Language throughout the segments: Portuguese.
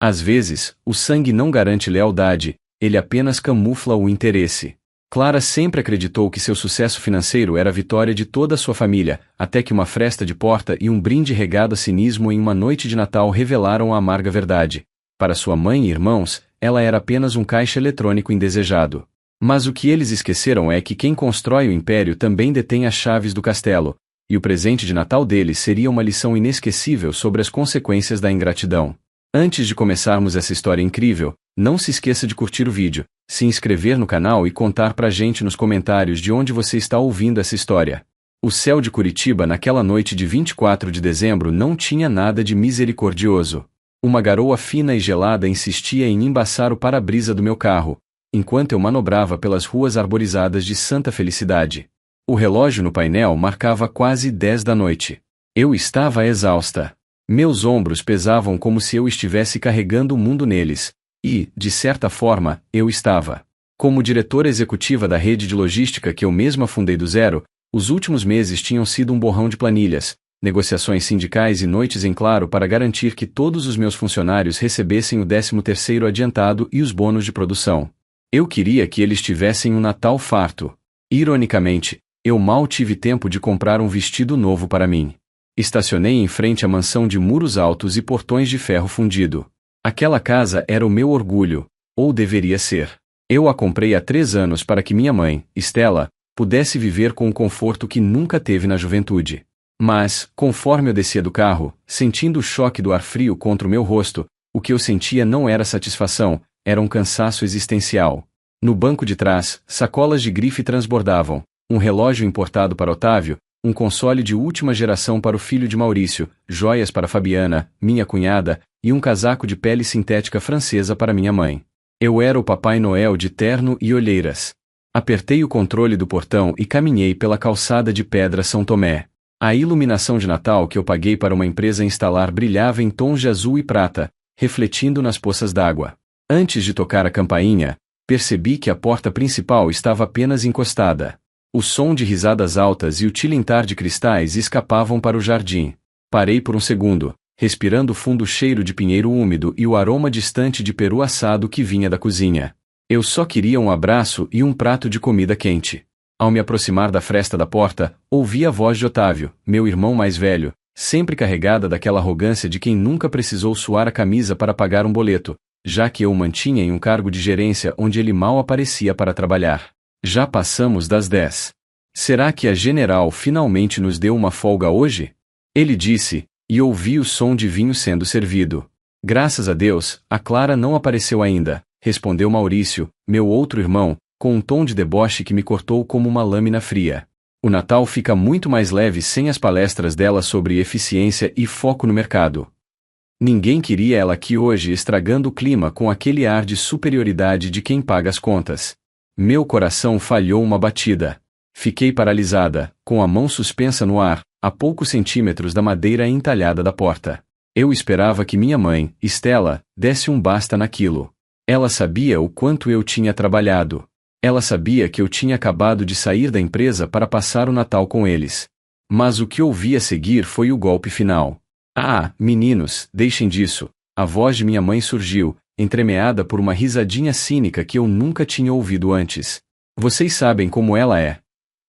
Às vezes, o sangue não garante lealdade, ele apenas camufla o interesse. Clara sempre acreditou que seu sucesso financeiro era a vitória de toda a sua família, até que uma fresta de porta e um brinde regado a cinismo em uma noite de Natal revelaram a amarga verdade. Para sua mãe e irmãos, ela era apenas um caixa eletrônico indesejado. Mas o que eles esqueceram é que quem constrói o império também detém as chaves do castelo, e o presente de Natal deles seria uma lição inesquecível sobre as consequências da ingratidão. Antes de começarmos essa história incrível, não se esqueça de curtir o vídeo, se inscrever no canal e contar pra gente nos comentários de onde você está ouvindo essa história. O céu de Curitiba naquela noite de 24 de dezembro não tinha nada de misericordioso. Uma garoa fina e gelada insistia em embaçar o para-brisa do meu carro, enquanto eu manobrava pelas ruas arborizadas de Santa Felicidade. O relógio no painel marcava quase 10 da noite. Eu estava exausta. Meus ombros pesavam como se eu estivesse carregando o mundo neles, e, de certa forma, eu estava. Como diretora executiva da rede de logística que eu mesma fundei do zero, os últimos meses tinham sido um borrão de planilhas, negociações sindicais e noites em claro para garantir que todos os meus funcionários recebessem o 13º adiantado e os bônus de produção. Eu queria que eles tivessem um Natal farto. Ironicamente, eu mal tive tempo de comprar um vestido novo para mim. Estacionei em frente à mansão de muros altos e portões de ferro fundido. Aquela casa era o meu orgulho, ou deveria ser. Eu a comprei há 3 anos para que minha mãe, Stella, pudesse viver com o conforto que nunca teve na juventude. Mas, conforme eu descia do carro, sentindo o choque do ar frio contra o meu rosto, o que eu sentia não era satisfação, era um cansaço existencial. No banco de trás, sacolas de grife transbordavam, um relógio importado para Otávio, um console de última geração para o filho de Maurício, joias para Fabiana, minha cunhada, e um casaco de pele sintética francesa para minha mãe. Eu era o Papai Noel de terno e olheiras. Apertei o controle do portão e caminhei pela calçada de pedra São Tomé. A iluminação de Natal que eu paguei para uma empresa instalar brilhava em tons de azul e prata, refletindo nas poças d'água. Antes de tocar a campainha, percebi que a porta principal estava apenas encostada. O som de risadas altas e o tilintar de cristais escapavam para o jardim. Parei por um segundo, respirando o fundo cheiro de pinheiro úmido e o aroma distante de peru assado que vinha da cozinha. Eu só queria um abraço e um prato de comida quente. Ao me aproximar da fresta da porta, ouvi a voz de Otávio, meu irmão mais velho, sempre carregada daquela arrogância de quem nunca precisou suar a camisa para pagar um boleto, já que eu o mantinha em um cargo de gerência onde ele mal aparecia para trabalhar. Já passamos das 10. Será que a general finalmente nos deu uma folga hoje? Ele disse, e ouvi o som de vinho sendo servido. Graças a Deus, a Clara não apareceu ainda, respondeu Maurício, meu outro irmão, com um tom de deboche que me cortou como uma lâmina fria. O Natal fica muito mais leve sem as palestras dela sobre eficiência e foco no mercado. Ninguém queria ela aqui hoje estragando o clima com aquele ar de superioridade de quem paga as contas. Meu coração falhou uma batida. Fiquei paralisada, com a mão suspensa no ar, a poucos centímetros da madeira entalhada da porta. Eu esperava que minha mãe, Stella, desse um basta naquilo. Ela sabia o quanto eu tinha trabalhado. Ela sabia que eu tinha acabado de sair da empresa para passar o Natal com eles. Mas o que ouvi a seguir foi o golpe final. Ah, meninos, deixem disso. A voz de minha mãe surgiu, entremeada por uma risadinha cínica que eu nunca tinha ouvido antes. Vocês sabem como ela é.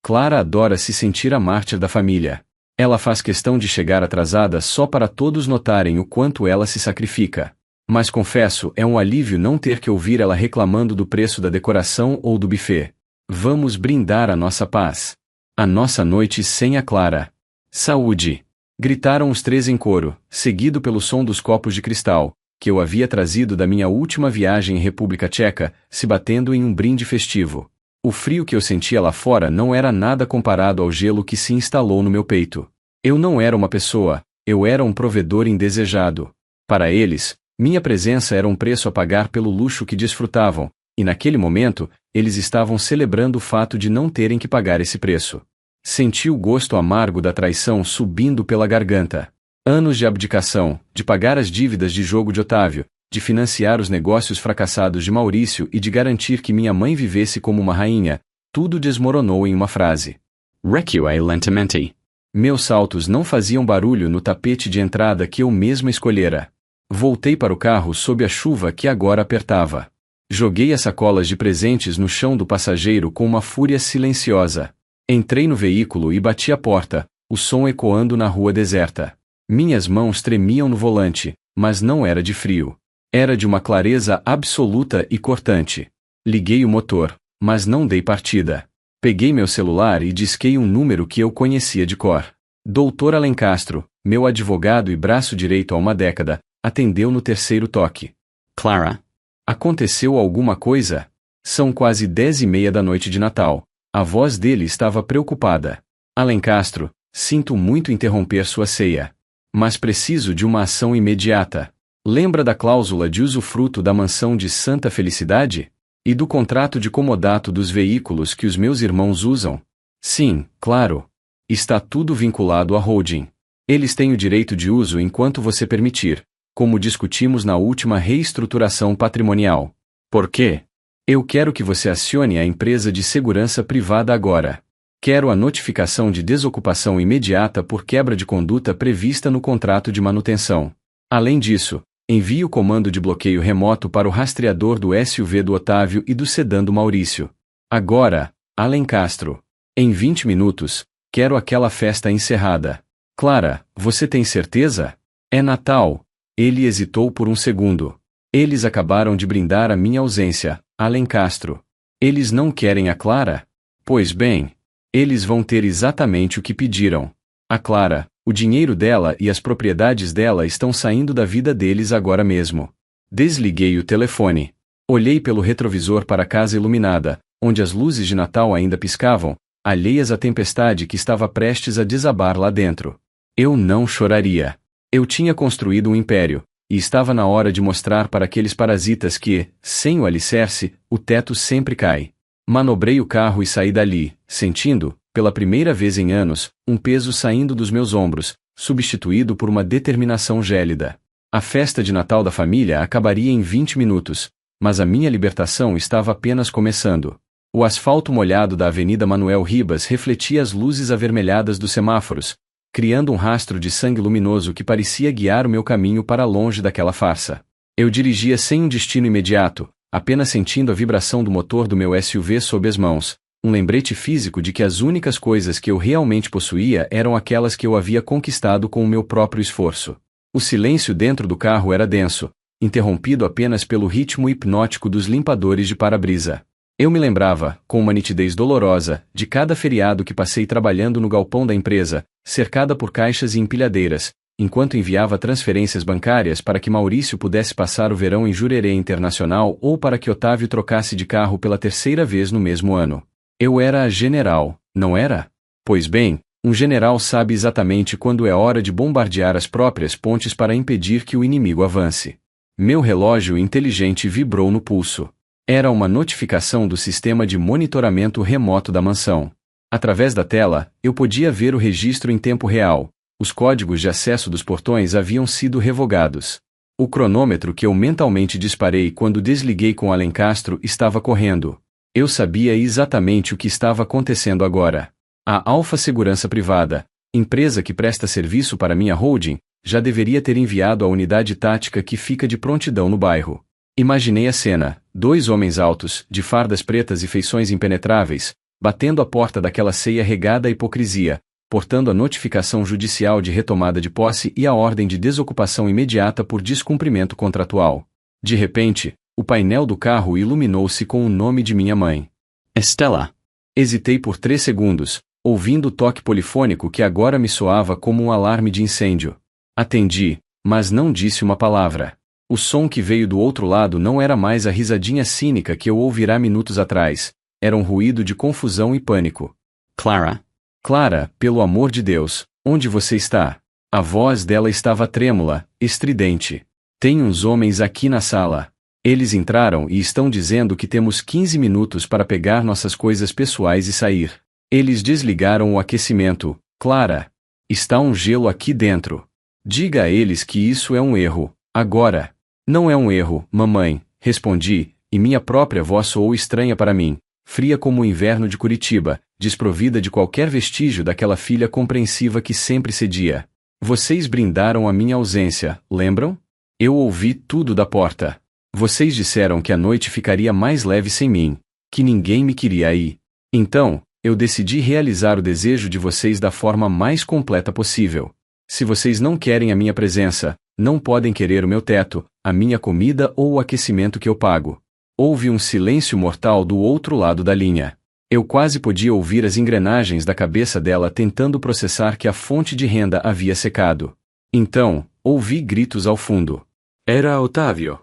Clara adora se sentir a mártir da família. Ela faz questão de chegar atrasada só para todos notarem o quanto ela se sacrifica. Mas confesso, é um alívio não ter que ouvir ela reclamando do preço da decoração ou do buffet. Vamos brindar a nossa paz. A nossa noite sem a Clara. Saúde! Gritaram os 3 em coro, seguido pelo som dos copos de cristal, que eu havia trazido da minha última viagem em República Tcheca, se batendo em um brinde festivo. O frio que eu sentia lá fora não era nada comparado ao gelo que se instalou no meu peito. Eu não era uma pessoa, eu era um provedor indesejado. Para eles, minha presença era um preço a pagar pelo luxo que desfrutavam, e naquele momento, eles estavam celebrando o fato de não terem que pagar esse preço. Senti o gosto amargo da traição subindo pela garganta. Anos de abdicação, de pagar as dívidas de jogo de Otávio, de financiar os negócios fracassados de Maurício e de garantir que minha mãe vivesse como uma rainha, tudo desmoronou em uma frase. Recuei lentamente. Meus saltos não faziam barulho no tapete de entrada que eu mesma escolhera. Voltei para o carro sob a chuva que agora apertava. Joguei as sacolas de presentes no chão do passageiro com uma fúria silenciosa. Entrei no veículo e bati a porta, o som ecoando na rua deserta. Minhas mãos tremiam no volante, mas não era de frio. Era de uma clareza absoluta e cortante. Liguei o motor, mas não dei partida. Peguei meu celular e disquei um número que eu conhecia de cor. Dr. Alencastro, meu advogado e braço direito há uma década, atendeu no terceiro toque. Clara. Aconteceu alguma coisa? São quase 10h30 da noite de Natal. A voz dele estava preocupada. Alencastro, sinto muito interromper sua ceia. Mas preciso de uma ação imediata. Lembra da cláusula de usufruto da mansão de Santa Felicidade? E do contrato de comodato dos veículos que os meus irmãos usam? Sim, claro. Está tudo vinculado à holding. Eles têm o direito de uso enquanto você permitir, como discutimos na última reestruturação patrimonial. Por quê? Eu quero que você acione a empresa de segurança privada agora. Quero a notificação de desocupação imediata por quebra de conduta prevista no contrato de manutenção. Além disso, envie o comando de bloqueio remoto para o rastreador do SUV do Otávio e do sedã do Maurício. Agora, Alencastro. Em 20 minutos, quero aquela festa encerrada. Clara, você tem certeza? É Natal. Ele hesitou por um segundo. Eles acabaram de brindar a minha ausência, Alencastro. Eles não querem a Clara? Pois bem, eles vão ter exatamente o que pediram. A Clara, o dinheiro dela e as propriedades dela estão saindo da vida deles agora mesmo. Desliguei o telefone. Olhei pelo retrovisor para a casa iluminada, onde as luzes de Natal ainda piscavam, alheias à tempestade que estava prestes a desabar lá dentro. Eu não choraria. Eu tinha construído um império, e estava na hora de mostrar para aqueles parasitas que, sem o alicerce, o teto sempre cai. Manobrei o carro e saí dali, sentindo, pela primeira vez em anos, um peso saindo dos meus ombros, substituído por uma determinação gélida. A festa de Natal da família acabaria em 20 minutos, mas a minha libertação estava apenas começando. O asfalto molhado da Avenida Manuel Ribas refletia as luzes avermelhadas dos semáforos, criando um rastro de sangue luminoso que parecia guiar o meu caminho para longe daquela farsa. Eu dirigia sem um destino imediato, apenas sentindo a vibração do motor do meu SUV sob as mãos, um lembrete físico de que as únicas coisas que eu realmente possuía eram aquelas que eu havia conquistado com o meu próprio esforço. O silêncio dentro do carro era denso, interrompido apenas pelo ritmo hipnótico dos limpadores de para-brisa. Eu me lembrava, com uma nitidez dolorosa, de cada feriado que passei trabalhando no galpão da empresa, cercada por caixas e empilhadeiras, enquanto enviava transferências bancárias para que Maurício pudesse passar o verão em Jurerê Internacional ou para que Otávio trocasse de carro pela terceira vez no mesmo ano. Eu era a general, não era? Pois bem, um general sabe exatamente quando é hora de bombardear as próprias pontes para impedir que o inimigo avance. Meu relógio inteligente vibrou no pulso. Era uma notificação do sistema de monitoramento remoto da mansão. Através da tela, eu podia ver o registro em tempo real. Os códigos de acesso dos portões haviam sido revogados. O cronômetro que eu mentalmente disparei quando desliguei com Alencastro estava correndo. Eu sabia exatamente o que estava acontecendo agora. A Alfa Segurança Privada, empresa que presta serviço para minha holding, já deveria ter enviado a unidade tática que fica de prontidão no bairro. Imaginei a cena, 2 homens altos, de fardas pretas e feições impenetráveis, batendo a porta daquela ceia regada à hipocrisia, portando a notificação judicial de retomada de posse e a ordem de desocupação imediata por descumprimento contratual. De repente, o painel do carro iluminou-se com o nome de minha mãe. Estela. Hesitei por 3 segundos, ouvindo o toque polifônico que agora me soava como um alarme de incêndio. Atendi, mas não disse uma palavra. O som que veio do outro lado não era mais a risadinha cínica que eu ouvira minutos atrás, era um ruído de confusão e pânico. Clara. Clara, pelo amor de Deus, onde você está? A voz dela estava trêmula, estridente. Tem uns homens aqui na sala. Eles entraram e estão dizendo que temos 15 minutos para pegar nossas coisas pessoais e sair. Eles desligaram o aquecimento, Clara. Está um gelo aqui dentro. Diga a eles que isso é um erro, agora. Não é um erro, mamãe, respondi, e minha própria voz soou estranha para mim, fria como o inverno de Curitiba, desprovida de qualquer vestígio daquela filha compreensiva que sempre cedia. Vocês brindaram a minha ausência, lembram? Eu ouvi tudo da porta. Vocês disseram que a noite ficaria mais leve sem mim, que ninguém me queria aí. Então, eu decidi realizar o desejo de vocês da forma mais completa possível. Se vocês não querem a minha presença, não podem querer o meu teto, a minha comida ou o aquecimento que eu pago. Houve um silêncio mortal do outro lado da linha. Eu quase podia ouvir as engrenagens da cabeça dela tentando processar que a fonte de renda havia secado. Então, ouvi gritos ao fundo. Era Otávio.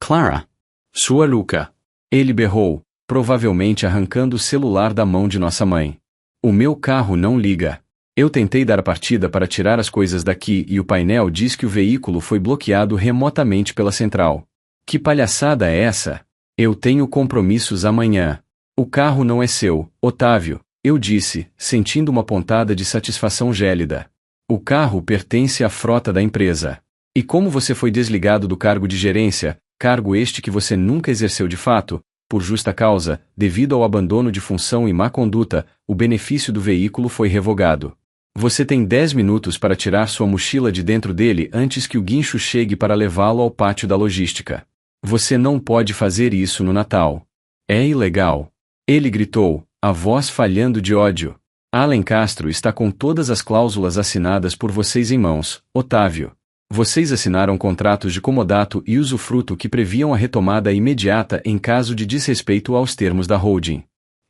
Clara. Sua Luca. Ele berrou, provavelmente arrancando o celular da mão de nossa mãe. O meu carro não liga. Eu tentei dar a partida para tirar as coisas daqui e o painel diz que o veículo foi bloqueado remotamente pela central. Que palhaçada é essa? Eu tenho compromissos amanhã. O carro não é seu, Otávio, eu disse, sentindo uma pontada de satisfação gélida. O carro pertence à frota da empresa. E como você foi desligado do cargo de gerência, cargo este que você nunca exerceu de fato, por justa causa, devido ao abandono de função e má conduta, o benefício do veículo foi revogado. Você tem 10 minutos para tirar sua mochila de dentro dele antes que o guincho chegue para levá-lo ao pátio da logística. Você não pode fazer isso no Natal. É ilegal. Ele gritou, a voz falhando de ódio. Alan Castro está com todas as cláusulas assinadas por vocês em mãos, Otávio. Vocês assinaram contratos de comodato e usufruto que previam a retomada imediata em caso de desrespeito aos termos da holding.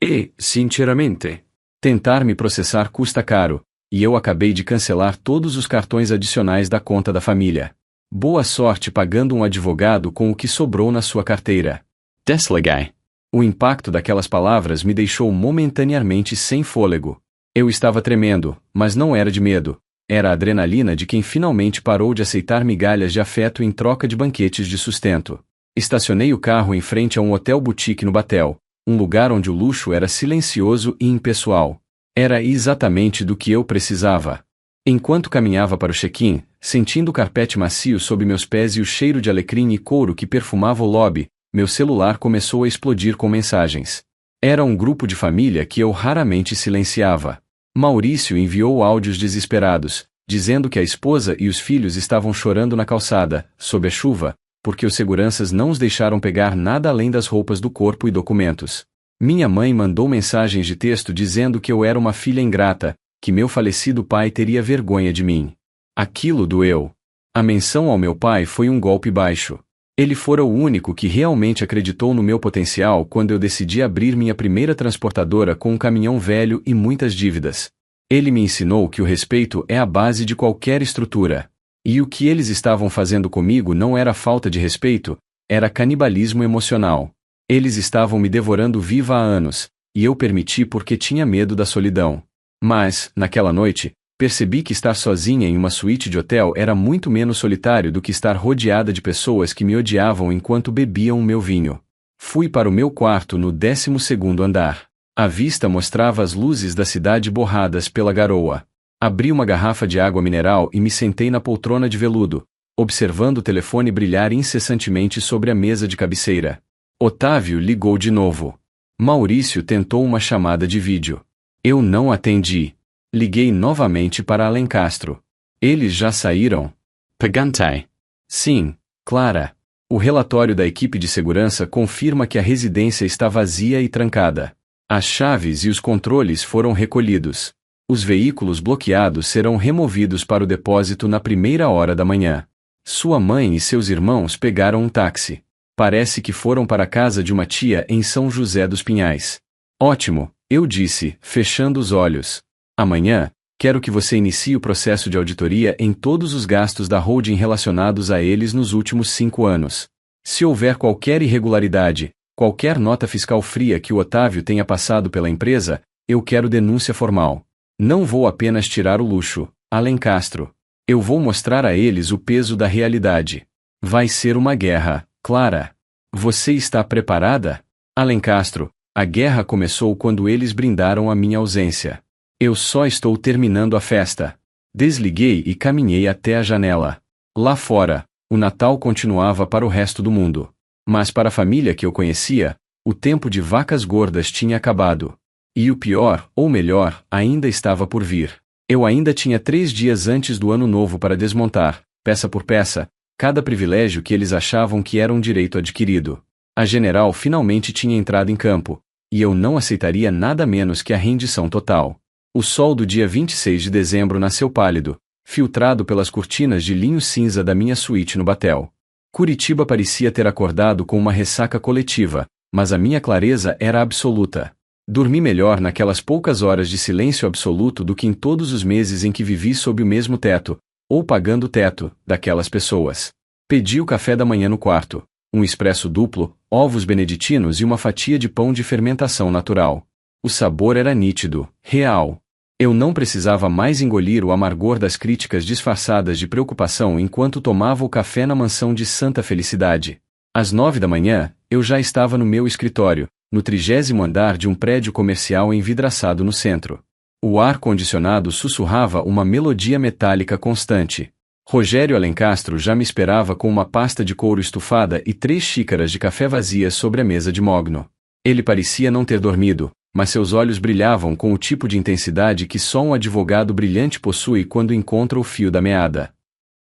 E, sinceramente, tentar me processar custa caro, e eu acabei de cancelar todos os cartões adicionais da conta da família. Boa sorte pagando um advogado com o que sobrou na sua carteira. Desligai. O impacto daquelas palavras me deixou momentaneamente sem fôlego. Eu estava tremendo, mas não era de medo. Era a adrenalina de quem finalmente parou de aceitar migalhas de afeto em troca de banquetes de sustento. Estacionei o carro em frente a um hotel boutique no Batel, um lugar onde o luxo era silencioso e impessoal. Era exatamente do que eu precisava. Enquanto caminhava para o check-in, sentindo o carpete macio sob meus pés e o cheiro de alecrim e couro que perfumava o lobby, meu celular começou a explodir com mensagens. Era um grupo de família que eu raramente silenciava. Maurício enviou áudios desesperados, dizendo que a esposa e os filhos estavam chorando na calçada, sob a chuva, porque os seguranças não os deixaram pegar nada além das roupas do corpo e documentos. Minha mãe mandou mensagens de texto dizendo que eu era uma filha ingrata, que meu falecido pai teria vergonha de mim. Aquilo doeu. A menção ao meu pai foi um golpe baixo. Ele fora o único que realmente acreditou no meu potencial quando eu decidi abrir minha primeira transportadora com um caminhão velho e muitas dívidas. Ele me ensinou que o respeito é a base de qualquer estrutura. E o que eles estavam fazendo comigo não era falta de respeito, era canibalismo emocional. Eles estavam me devorando viva há anos, e eu permiti porque tinha medo da solidão. Mas, naquela noite, percebi que estar sozinha em uma suíte de hotel era muito menos solitário do que estar rodeada de pessoas que me odiavam enquanto bebiam o meu vinho. Fui para o meu quarto no 12º andar. A vista mostrava as luzes da cidade borradas pela garoa. Abri uma garrafa de água mineral e me sentei na poltrona de veludo, observando o telefone brilhar incessantemente sobre a mesa de cabeceira. Otávio ligou de novo. Maurício tentou uma chamada de vídeo. Eu não atendi. Liguei novamente para Alan Castro. Eles já saíram? Pagante. Sim, Clara. O relatório da equipe de segurança confirma que a residência está vazia e trancada. As chaves e os controles foram recolhidos. Os veículos bloqueados serão removidos para o depósito na primeira hora da manhã. Sua mãe e seus irmãos pegaram um táxi. Parece que foram para a casa de uma tia em São José dos Pinhais. Ótimo, eu disse, fechando os olhos. Amanhã, quero que você inicie o processo de auditoria em todos os gastos da holding relacionados a eles nos últimos 5 anos. Se houver qualquer irregularidade, qualquer nota fiscal fria que o Otávio tenha passado pela empresa, eu quero denúncia formal. Não vou apenas tirar o luxo, Alan Castro. Eu vou mostrar a eles o peso da realidade. Vai ser uma guerra, Clara. Você está preparada? Alan Castro, a guerra começou quando eles brindaram a minha ausência. Eu só estou terminando a festa. Desliguei e caminhei até a janela. Lá fora, o Natal continuava para o resto do mundo. Mas para a família que eu conhecia, o tempo de vacas gordas tinha acabado. E o pior, ou melhor, ainda estava por vir. Eu ainda tinha 3 dias antes do ano novo para desmontar, peça por peça, cada privilégio que eles achavam que era um direito adquirido. A general finalmente tinha entrado em campo, e eu não aceitaria nada menos que a rendição total. O sol do dia 26 de dezembro nasceu pálido, filtrado pelas cortinas de linho cinza da minha suíte no Batel. Curitiba parecia ter acordado com uma ressaca coletiva, mas a minha clareza era absoluta. Dormi melhor naquelas poucas horas de silêncio absoluto do que em todos os meses em que vivi sob o mesmo teto, ou pagando o teto, daquelas pessoas. Pedi o café da manhã no quarto, um expresso duplo, ovos beneditinos e uma fatia de pão de fermentação natural. O sabor era nítido, real. Eu não precisava mais engolir o amargor das críticas disfarçadas de preocupação enquanto tomava o café na mansão de Santa Felicidade. Às 9 da manhã, eu já estava no meu escritório, no 30º andar de um prédio comercial envidraçado no centro. O ar-condicionado sussurrava uma melodia metálica constante. Rogério Alencastro já me esperava com uma pasta de couro estufada e 3 xícaras de café vazias sobre a mesa de mogno. Ele parecia não ter dormido, mas seus olhos brilhavam com o tipo de intensidade que só um advogado brilhante possui quando encontra o fio da meada.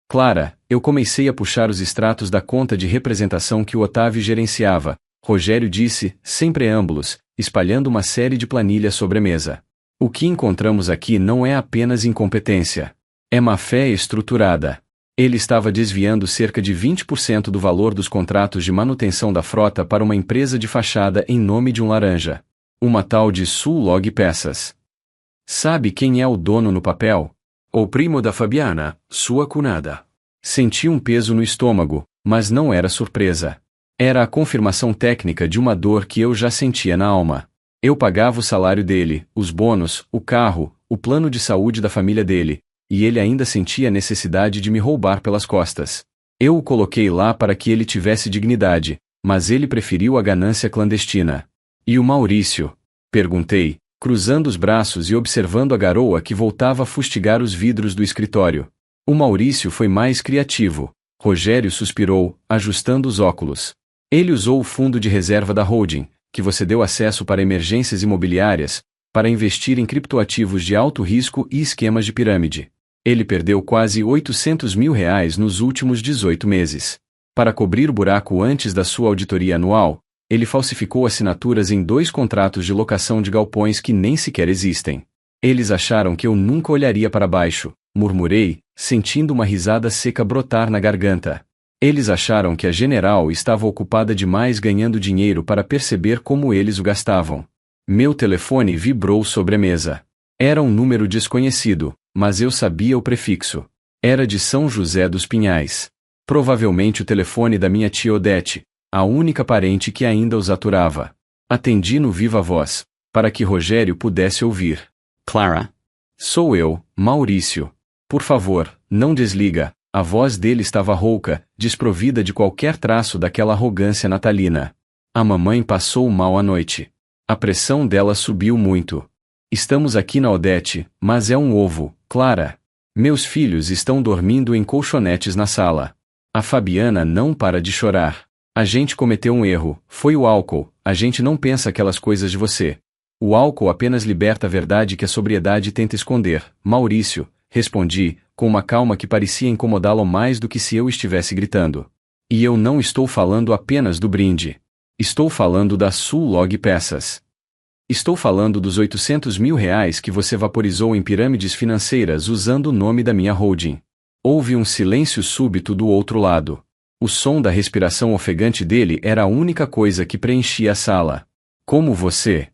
Clara, eu comecei a puxar os extratos da conta de representação que o Otávio gerenciava, Rogério disse, sem preâmbulos, espalhando uma série de planilhas sobre a mesa. O que encontramos aqui não é apenas incompetência. É má-fé estruturada. Ele estava desviando cerca de 20% do valor dos contratos de manutenção da frota para uma empresa de fachada em nome de um laranja. Uma tal de Sul-Log Peças. Sabe quem é o dono no papel? O primo da Fabiana, sua cunhada. Senti um peso no estômago, mas não era surpresa. Era a confirmação técnica de uma dor que eu já sentia na alma. Eu pagava o salário dele, os bônus, o carro, o plano de saúde da família dele, e ele ainda sentia a necessidade de me roubar pelas costas. Eu o coloquei lá para que ele tivesse dignidade, mas ele preferiu a ganância clandestina. E o Maurício? Perguntei, cruzando os braços e observando a garoa que voltava a fustigar os vidros do escritório. O Maurício foi mais criativo. Rogério suspirou, ajustando os óculos. Ele usou o fundo de reserva da holding, que você deu acesso para emergências imobiliárias, para investir em criptoativos de alto risco e esquemas de pirâmide. Ele perdeu quase R$800 mil nos últimos 18 meses. Para cobrir o buraco antes da sua auditoria anual, ele falsificou assinaturas em 2 contratos de locação de galpões que nem sequer existem. Eles acharam que eu nunca olharia para baixo, murmurei, sentindo uma risada seca brotar na garganta. Eles acharam que a general estava ocupada demais ganhando dinheiro para perceber como eles o gastavam. Meu telefone vibrou sobre a mesa. Era um número desconhecido, mas eu sabia o prefixo. Era de São José dos Pinhais. Provavelmente o telefone da minha tia Odete, a única parente que ainda os aturava. Atendi no viva voz, para que Rogério pudesse ouvir. Clara? Sou eu, Maurício. Por favor, não desliga. A voz dele estava rouca, desprovida de qualquer traço daquela arrogância natalina. A mamãe passou mal à noite. A pressão dela subiu muito. Estamos aqui na Odete, mas é um ovo, Clara. Meus filhos estão dormindo em colchonetes na sala. A Fabiana não para de chorar. A gente cometeu um erro, foi o álcool, a gente não pensa aquelas coisas de você. O álcool apenas liberta a verdade que a sobriedade tenta esconder, Maurício, respondi, com uma calma que parecia incomodá-lo mais do que se eu estivesse gritando. E eu não estou falando apenas do brinde. Estou falando da Sul-Log Peças. Estou falando dos R$800 mil que você vaporizou em pirâmides financeiras usando o nome da minha holding. Houve um silêncio súbito do outro lado. O som da respiração ofegante dele era a única coisa que preenchia a sala. Como você?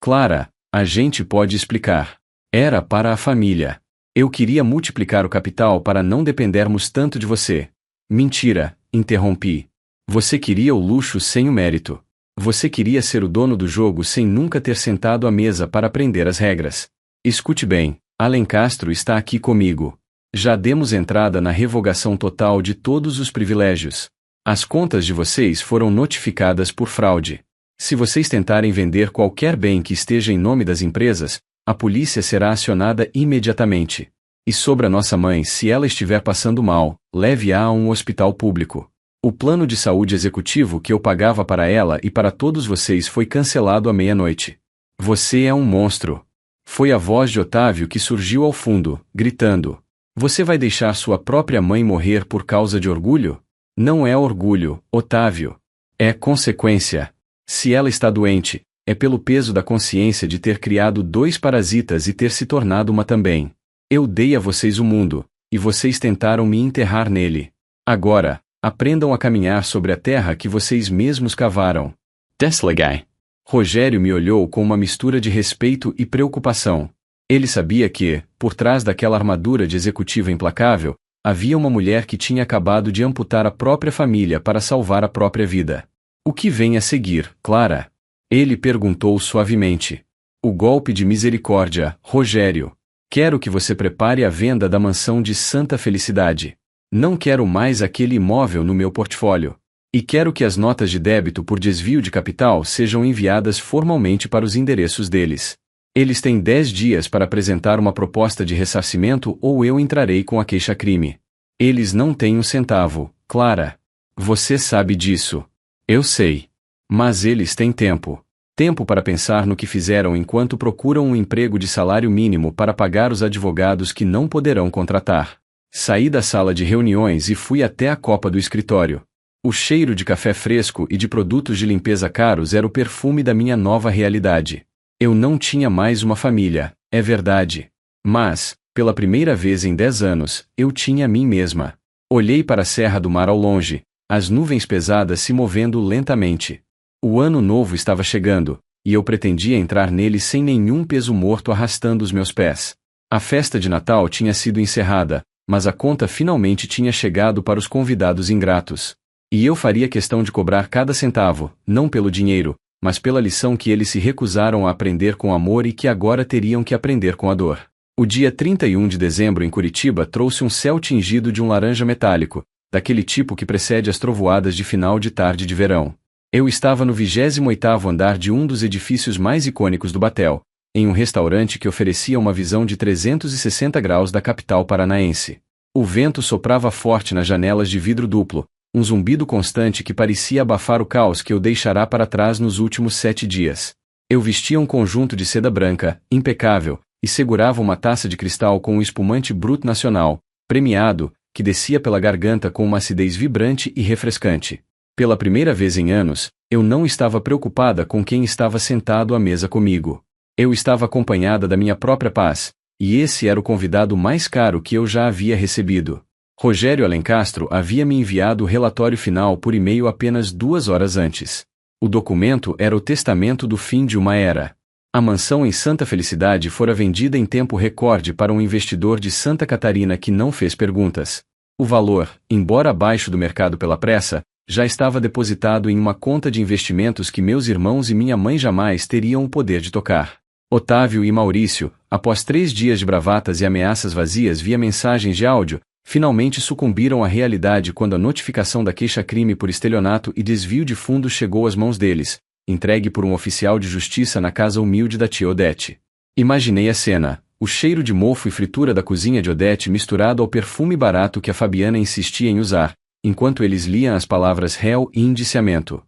Clara, a gente pode explicar. Era para a família. Eu queria multiplicar o capital para não dependermos tanto de você. Mentira, interrompi. Você queria o luxo sem o mérito. Você queria ser o dono do jogo sem nunca ter sentado à mesa para aprender as regras. Escute bem, Alencastro está aqui comigo. Já demos entrada na revogação total de todos os privilégios. As contas de vocês foram notificadas por fraude. Se vocês tentarem vender qualquer bem que esteja em nome das empresas, a polícia será acionada imediatamente. E sobre a nossa mãe, se ela estiver passando mal, leve-a a um hospital público. O plano de saúde executivo que eu pagava para ela e para todos vocês foi cancelado à meia-noite. Você é um monstro. Foi a voz de Otávio que surgiu ao fundo, gritando. Você vai deixar sua própria mãe morrer por causa de orgulho? Não é orgulho, Otávio. É consequência. Se ela está doente, é pelo peso da consciência de ter criado 2 parasitas e ter se tornado uma também. Eu dei a vocês o mundo, e vocês tentaram me enterrar nele. Agora, aprendam a caminhar sobre a terra que vocês mesmos cavaram. Desligai. Rogério me olhou com uma mistura de respeito e preocupação. Ele sabia que, por trás daquela armadura de executiva implacável, havia uma mulher que tinha acabado de amputar a própria família para salvar a própria vida. O que vem a seguir, Clara? Ele perguntou suavemente. O golpe de misericórdia, Rogério. Quero que você prepare a venda da mansão de Santa Felicidade. Não quero mais aquele imóvel no meu portfólio. E quero que as notas de débito por desvio de capital sejam enviadas formalmente para os endereços deles. Eles têm 10 dias para apresentar uma proposta de ressarcimento ou eu entrarei com a queixa-crime. Eles não têm um centavo, Clara. Você sabe disso. Eu sei. Mas eles têm tempo. Tempo para pensar no que fizeram enquanto procuram um emprego de salário mínimo para pagar os advogados que não poderão contratar. Saí da sala de reuniões e fui até a copa do escritório. O cheiro de café fresco e de produtos de limpeza caros era o perfume da minha nova realidade. Eu não tinha mais uma família, é verdade. Mas, pela primeira vez em 10 anos, eu tinha a mim mesma. Olhei para a Serra do Mar ao longe, as nuvens pesadas se movendo lentamente. O ano novo estava chegando, e eu pretendia entrar nele sem nenhum peso morto arrastando os meus pés. A festa de Natal tinha sido encerrada, mas a conta finalmente tinha chegado para os convidados ingratos. E eu faria questão de cobrar cada centavo, não pelo dinheiro, mas pela lição que eles se recusaram a aprender com amor e que agora teriam que aprender com a dor. O dia 31 de dezembro em Curitiba trouxe um céu tingido de um laranja metálico, daquele tipo que precede as trovoadas de final de tarde de verão. Eu estava no 28º andar de um dos edifícios mais icônicos do Batel, em um restaurante que oferecia uma visão de 360 graus da capital paranaense. O vento soprava forte nas janelas de vidro duplo, um zumbido constante que parecia abafar o caos que eu deixará para trás nos últimos 7 dias. Eu vestia um conjunto de seda branca, impecável, e segurava uma taça de cristal com um espumante Brut Nacional, premiado, que descia pela garganta com uma acidez vibrante e refrescante. Pela primeira vez em anos, eu não estava preocupada com quem estava sentado à mesa comigo. Eu estava acompanhada da minha própria paz, e esse era o convidado mais caro que eu já havia recebido. Rogério Alencastro havia me enviado o relatório final por e-mail apenas 2 horas antes. O documento era o testamento do fim de uma era. A mansão em Santa Felicidade fora vendida em tempo recorde para um investidor de Santa Catarina que não fez perguntas. O valor, embora abaixo do mercado pela pressa, já estava depositado em uma conta de investimentos que meus irmãos e minha mãe jamais teriam o poder de tocar. Otávio e Maurício, após 3 dias de bravatas e ameaças vazias via mensagens de áudio, finalmente sucumbiram à realidade quando a notificação da queixa-crime por estelionato e desvio de fundos chegou às mãos deles, entregue por um oficial de justiça na casa humilde da tia Odete. Imaginei a cena, o cheiro de mofo e fritura da cozinha de Odete misturado ao perfume barato que a Fabiana insistia em usar, enquanto eles liam as palavras réu e indiciamento.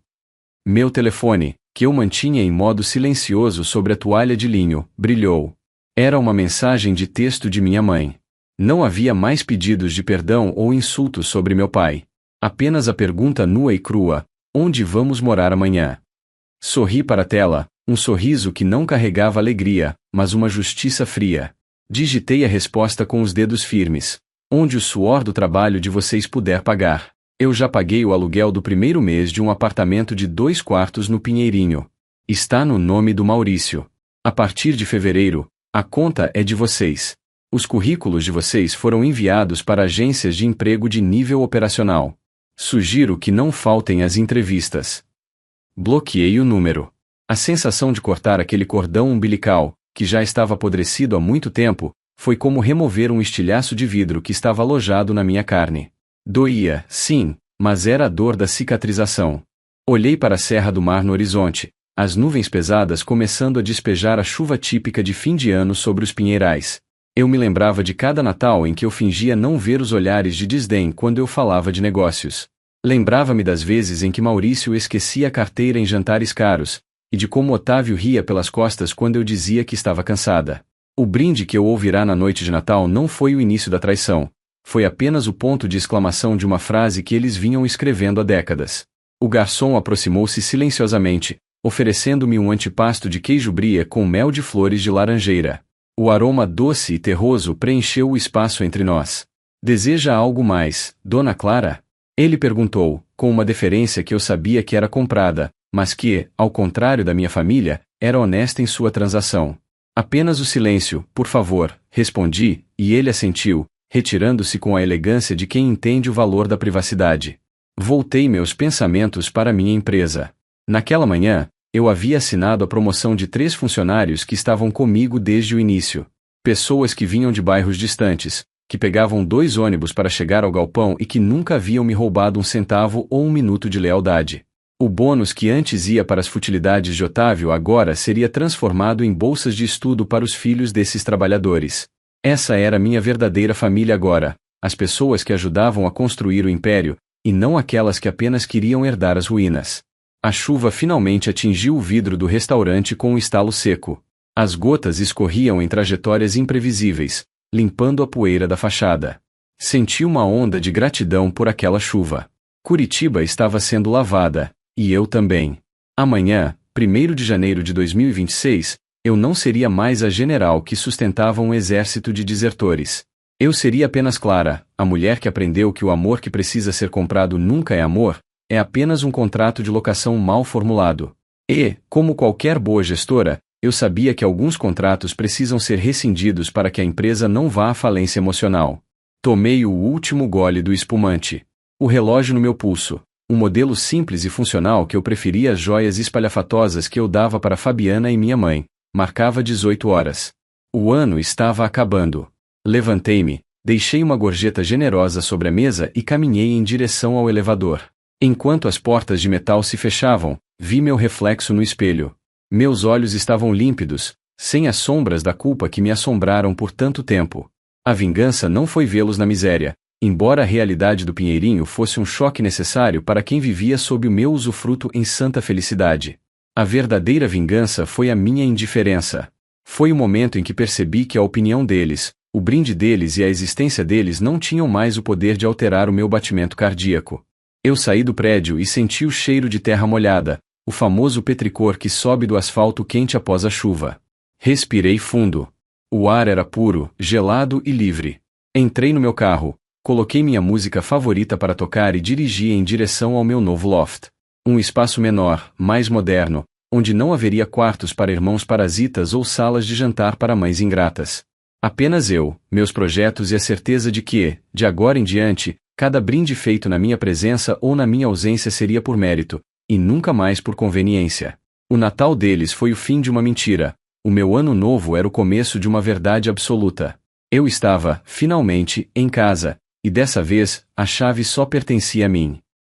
Meu telefone, que eu mantinha em modo silencioso sobre a toalha de linho, brilhou. Era uma mensagem de texto de minha mãe. Não havia mais pedidos de perdão ou insultos sobre meu pai. Apenas a pergunta nua e crua: onde vamos morar amanhã? Sorri para a tela, um sorriso que não carregava alegria, mas uma justiça fria. Digitei a resposta com os dedos firmes. Onde o suor do trabalho de vocês puder pagar. Eu já paguei o aluguel do primeiro mês de um apartamento de 2 quartos no Pinheirinho. Está no nome do Maurício. A partir de fevereiro, a conta é de vocês. Os currículos de vocês foram enviados para agências de emprego de nível operacional. Sugiro que não faltem as entrevistas. Bloqueei o número. A sensação de cortar aquele cordão umbilical, que já estava apodrecido há muito tempo, foi como remover um estilhaço de vidro que estava alojado na minha carne. Doía, sim, mas era a dor da cicatrização. Olhei para a Serra do Mar no horizonte, as nuvens pesadas começando a despejar a chuva típica de fim de ano sobre os pinheirais. Eu me lembrava de cada Natal em que eu fingia não ver os olhares de desdém quando eu falava de negócios. Lembrava-me das vezes em que Maurício esquecia a carteira em jantares caros, e de como Otávio ria pelas costas quando eu dizia que estava cansada. O brinde que eu ouvirá na noite de Natal não foi o início da traição. Foi apenas o ponto de exclamação de uma frase que eles vinham escrevendo há décadas. O garçom aproximou-se silenciosamente, oferecendo-me um antipasto de queijo brie com mel de flores de laranjeira. O aroma doce e terroso preencheu o espaço entre nós. Deseja algo mais, Dona Clara? Ele perguntou, com uma deferência que eu sabia que era comprada, mas que, ao contrário da minha família, era honesta em sua transação. Apenas o silêncio, por favor, respondi, e ele assentiu, retirando-se com a elegância de quem entende o valor da privacidade. Voltei meus pensamentos para minha empresa. Naquela manhã, eu havia assinado a promoção de 3 funcionários que estavam comigo desde o início. Pessoas que vinham de bairros distantes, que pegavam 2 ônibus para chegar ao galpão e que nunca haviam me roubado um centavo ou um minuto de lealdade. O bônus que antes ia para as futilidades de Otávio agora seria transformado em bolsas de estudo para os filhos desses trabalhadores. Essa era minha verdadeira família agora, as pessoas que ajudavam a construir o império, e não aquelas que apenas queriam herdar as ruínas. A chuva finalmente atingiu o vidro do restaurante com um estalo seco. As gotas escorriam em trajetórias imprevisíveis, limpando a poeira da fachada. Senti uma onda de gratidão por aquela chuva. Curitiba estava sendo lavada, e eu também. Amanhã, 1º de janeiro de 2026, eu não seria mais a general que sustentava um exército de desertores. Eu seria apenas Clara, a mulher que aprendeu que o amor que precisa ser comprado nunca é amor, é apenas um contrato de locação mal formulado. E, como qualquer boa gestora, eu sabia que alguns contratos precisam ser rescindidos para que a empresa não vá à falência emocional. Tomei o último gole do espumante. O relógio no meu pulso, um modelo simples e funcional que eu preferia às joias espalhafatosas que eu dava para Fabiana e minha mãe, marcava 18 horas. O ano estava acabando. Levantei-me, deixei uma gorjeta generosa sobre a mesa e caminhei em direção ao elevador. Enquanto as portas de metal se fechavam, vi meu reflexo no espelho. Meus olhos estavam límpidos, sem as sombras da culpa que me assombraram por tanto tempo. A vingança não foi vê-los na miséria, embora a realidade do Pinheirinho fosse um choque necessário para quem vivia sob o meu usufruto em santa felicidade. A verdadeira vingança foi a minha indiferença. Foi o momento em que percebi que a opinião deles, o brinde deles e a existência deles não tinham mais o poder de alterar o meu batimento cardíaco. Eu saí do prédio e senti o cheiro de terra molhada, o famoso petricor que sobe do asfalto quente após a chuva. Respirei fundo. O ar era puro, gelado e livre. Entrei no meu carro, coloquei minha música favorita para tocar e dirigi em direção ao meu novo loft. Um espaço menor, mais moderno, onde não haveria quartos para irmãos parasitas ou salas de jantar para mães ingratas. Apenas eu, meus projetos e a certeza de que, de agora em diante, cada brinde feito na minha presença ou na minha ausência seria por mérito, e nunca mais por conveniência. O Natal deles foi o fim de uma mentira, o meu ano novo era o começo de uma verdade absoluta. Eu estava, finalmente, em casa, e dessa vez, a chave só pertencia a mim.